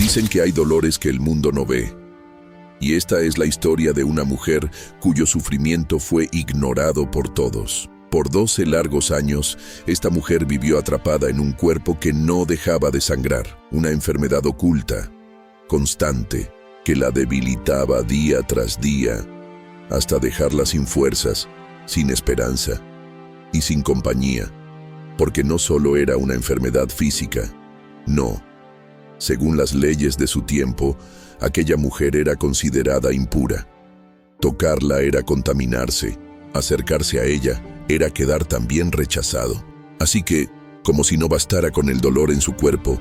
Dicen que hay dolores que el mundo no ve. Y esta es la historia de una mujer cuyo sufrimiento fue ignorado por todos. Por 12 largos años, esta mujer vivió atrapada en un cuerpo que no dejaba de sangrar, una enfermedad oculta, constante, que la debilitaba día tras día, hasta dejarla sin fuerzas, sin esperanza y sin compañía, porque no solo era una enfermedad física, no. Según las leyes de su tiempo, aquella mujer era considerada impura. Tocarla era contaminarse, acercarse a ella era quedar también rechazado. Así que, como si no bastara con el dolor en su cuerpo,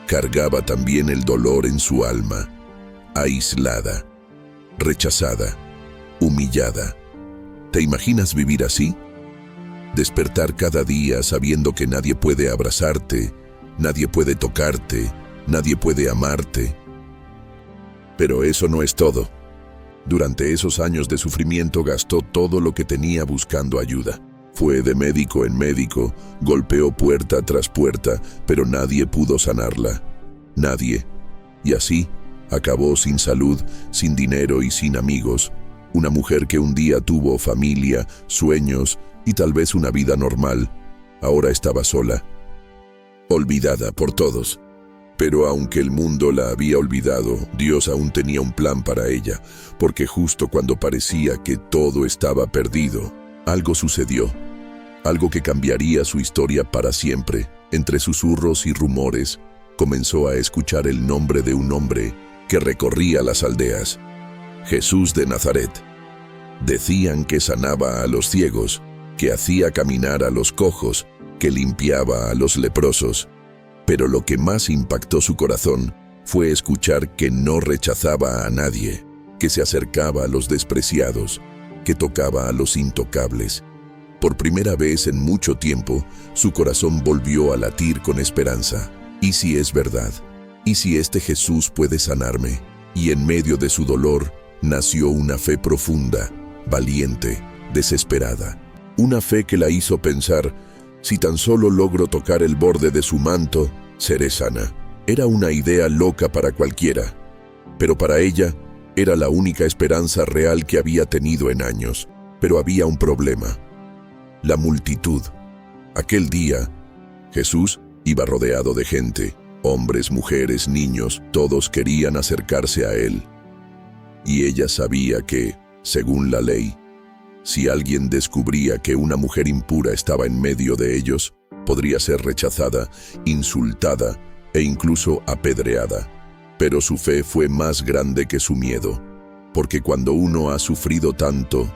cargaba también el dolor en su alma, aislada, rechazada, humillada. ¿Te imaginas vivir así? Despertar cada día sabiendo que nadie puede abrazarte, nadie puede tocarte, nadie puede amarte. Pero eso no es todo. Durante esos años de sufrimiento gastó todo lo que tenía buscando ayuda. Fue de médico en médico, golpeó puerta tras puerta, pero nadie pudo sanarla. Nadie. Y así, acabó sin salud, sin dinero y sin amigos. Una mujer que un día tuvo familia, sueños y tal vez una vida normal, ahora estaba sola, olvidada por todos. Pero aunque el mundo la había olvidado, Dios aún tenía un plan para ella, porque justo cuando parecía que todo estaba perdido, algo sucedió, algo que cambiaría su historia para siempre. Entre susurros y rumores, comenzó a escuchar el nombre de un hombre que recorría las aldeas, Jesús de Nazaret. Decían que sanaba a los ciegos, que hacía caminar a los cojos, que limpiaba a los leprosos. Pero lo que más impactó su corazón fue escuchar que no rechazaba a nadie, que se acercaba a los despreciados, que tocaba a los intocables. Por primera vez en mucho tiempo, su corazón volvió a latir con esperanza. ¿Y si es verdad? ¿Y si este Jesús puede sanarme? Y en medio de su dolor, nació una fe profunda, valiente, desesperada. Una fe que la hizo pensar: si tan solo logro tocar el borde de su manto, seré sana. Era una idea loca para cualquiera, pero para ella era la única esperanza real que había tenido en años. Pero había un problema: la multitud. Aquel día, Jesús iba rodeado de gente, hombres, mujeres, niños, todos querían acercarse a él. Y ella sabía que, según la ley, si alguien descubría que una mujer impura estaba en medio de ellos, podría ser rechazada, insultada e incluso apedreada. Pero su fe fue más grande que su miedo, porque cuando uno ha sufrido tanto,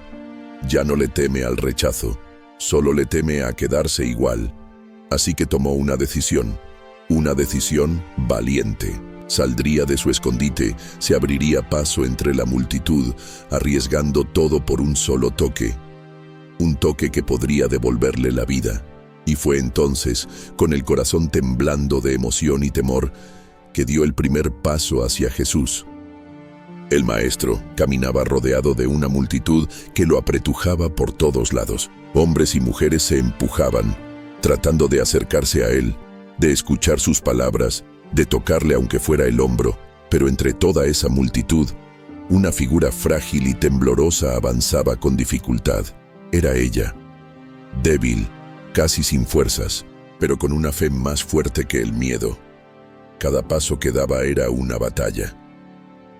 ya no le teme al rechazo, solo le teme a quedarse igual. Así que tomó una decisión valiente. Saldría de su escondite, se abriría paso entre la multitud, arriesgando todo por un solo toque. Un toque que podría devolverle la vida. Y fue entonces, con el corazón temblando de emoción y temor, que dio el primer paso hacia Jesús. El maestro caminaba rodeado de una multitud que lo apretujaba por todos lados. Hombres y mujeres se empujaban, tratando de acercarse a él, de escuchar sus palabras, de tocarle aunque fuera el hombro. Pero entre toda esa multitud, una figura frágil y temblorosa avanzaba con dificultad. Era ella, débil, casi sin fuerzas, pero con una fe más fuerte que el miedo. Cada paso que daba era una batalla.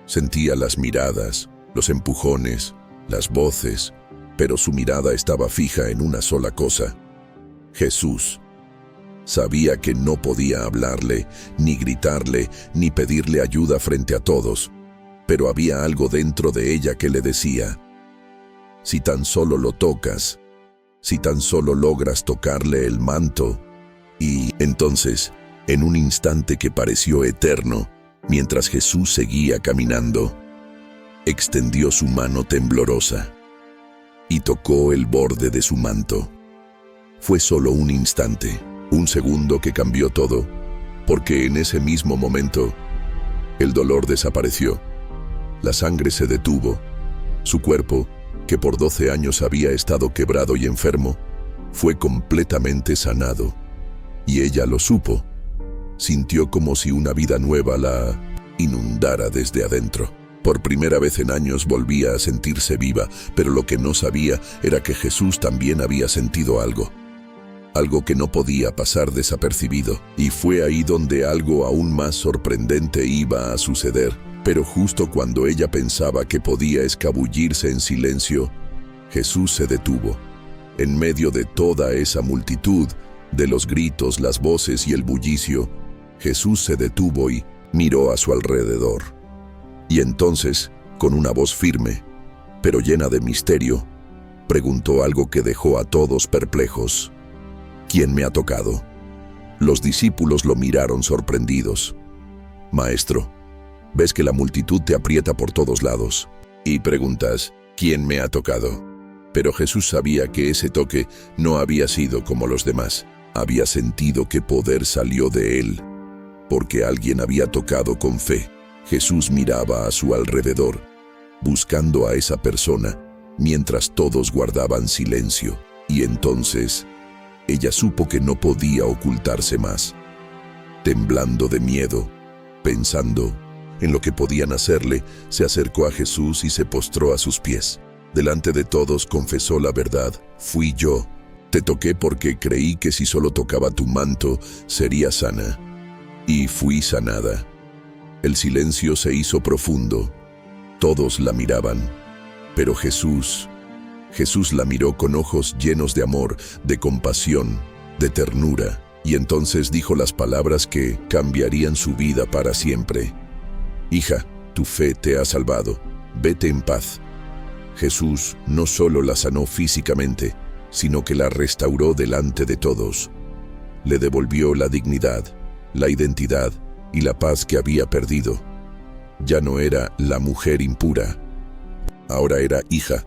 Sentía las miradas, los empujones, las voces, pero su mirada estaba fija en una sola cosa: Jesús. Sabía que no podía hablarle, ni gritarle, ni pedirle ayuda frente a todos, pero había algo dentro de ella que le decía: si tan solo lo tocas, si tan solo logras tocarle el manto. Y entonces, en un instante que pareció eterno, mientras Jesús seguía caminando, extendió su mano temblorosa y tocó el borde de su manto. Fue solo un instante, un segundo que cambió todo, porque en ese mismo momento, el dolor desapareció, la sangre se detuvo, su cuerpo, que por 12 años había estado quebrado y enfermo, fue completamente sanado. Y ella lo supo. Sintió como si una vida nueva la inundara desde adentro. Por primera vez en años volvía a sentirse viva, pero lo que no sabía era que Jesús también había sentido algo que no podía pasar desapercibido. Y fue ahí donde algo aún más sorprendente iba a suceder. Pero justo cuando ella pensaba que podía escabullirse en silencio, Jesús se detuvo. En medio de toda esa multitud, de los gritos, las voces y el bullicio, Jesús se detuvo y miró a su alrededor. Y entonces, con una voz firme, pero llena de misterio, preguntó algo que dejó a todos perplejos. ¿Quién me ha tocado? Los discípulos lo miraron sorprendidos. Maestro, ves que la multitud te aprieta por todos lados y preguntas, ¿quién me ha tocado? Pero Jesús sabía que ese toque no había sido como los demás. Había sentido que poder salió de él, porque alguien había tocado con fe. Jesús miraba a su alrededor, buscando a esa persona, mientras todos guardaban silencio. Y entonces, ella supo que no podía ocultarse más. Temblando de miedo, pensando en lo que podían hacerle, se acercó a Jesús y se postró a sus pies. Delante de todos confesó la verdad. Fui yo. Te toqué porque creí que si solo tocaba tu manto, sería sana. Y fui sanada. El silencio se hizo profundo. Todos la miraban. Pero Jesús la miró con ojos llenos de amor, de compasión, de ternura. Y entonces dijo las palabras que cambiarían su vida para siempre. Hija, tu fe te ha salvado. Vete en paz. Jesús no solo la sanó físicamente, sino que la restauró delante de todos. Le devolvió la dignidad, la identidad y la paz que había perdido. Ya no era la mujer impura. Ahora era hija,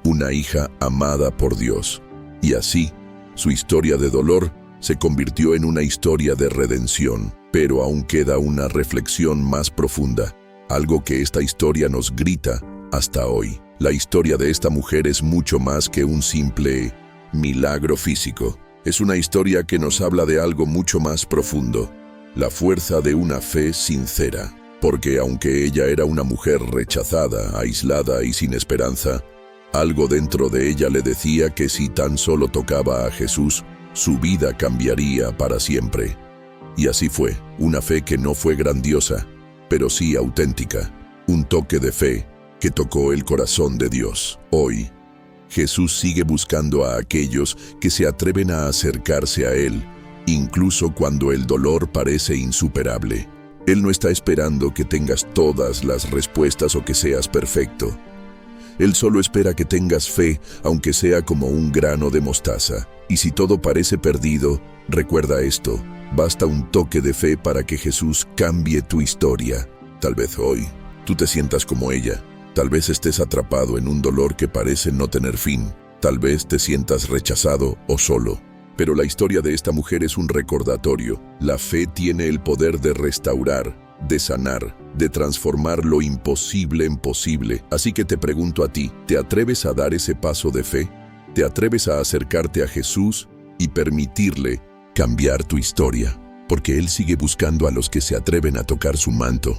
una hija amada por Dios. Y así, su historia de dolor se convirtió en una historia de redención. Pero aún queda una reflexión más profunda, algo que esta historia nos grita hasta hoy. La historia de esta mujer es mucho más que un simple milagro físico. Es una historia que nos habla de algo mucho más profundo, la fuerza de una fe sincera. Porque aunque ella era una mujer rechazada, aislada y sin esperanza, algo dentro de ella le decía que si tan solo tocaba a Jesús, su vida cambiaría para siempre. Y así fue, una fe que no fue grandiosa, pero sí auténtica, un toque de fe que tocó el corazón de Dios. Hoy, Jesús sigue buscando a aquellos que se atreven a acercarse a Él, incluso cuando el dolor parece insuperable. Él no está esperando que tengas todas las respuestas o que seas perfecto. Él solo espera que tengas fe, aunque sea como un grano de mostaza. Y si todo parece perdido, recuerda esto: basta un toque de fe para que Jesús cambie tu historia. Tal vez hoy tú te sientas como ella. Tal vez estés atrapado en un dolor que parece no tener fin. Tal vez te sientas rechazado o solo. Pero la historia de esta mujer es un recordatorio. La fe tiene el poder de restaurar, de sanar, de transformar lo imposible en posible. Así que te pregunto a ti, ¿te atreves a dar ese paso de fe? ¿Te atreves a acercarte a Jesús y permitirle cambiar tu historia? Porque Él sigue buscando a los que se atreven a tocar su manto.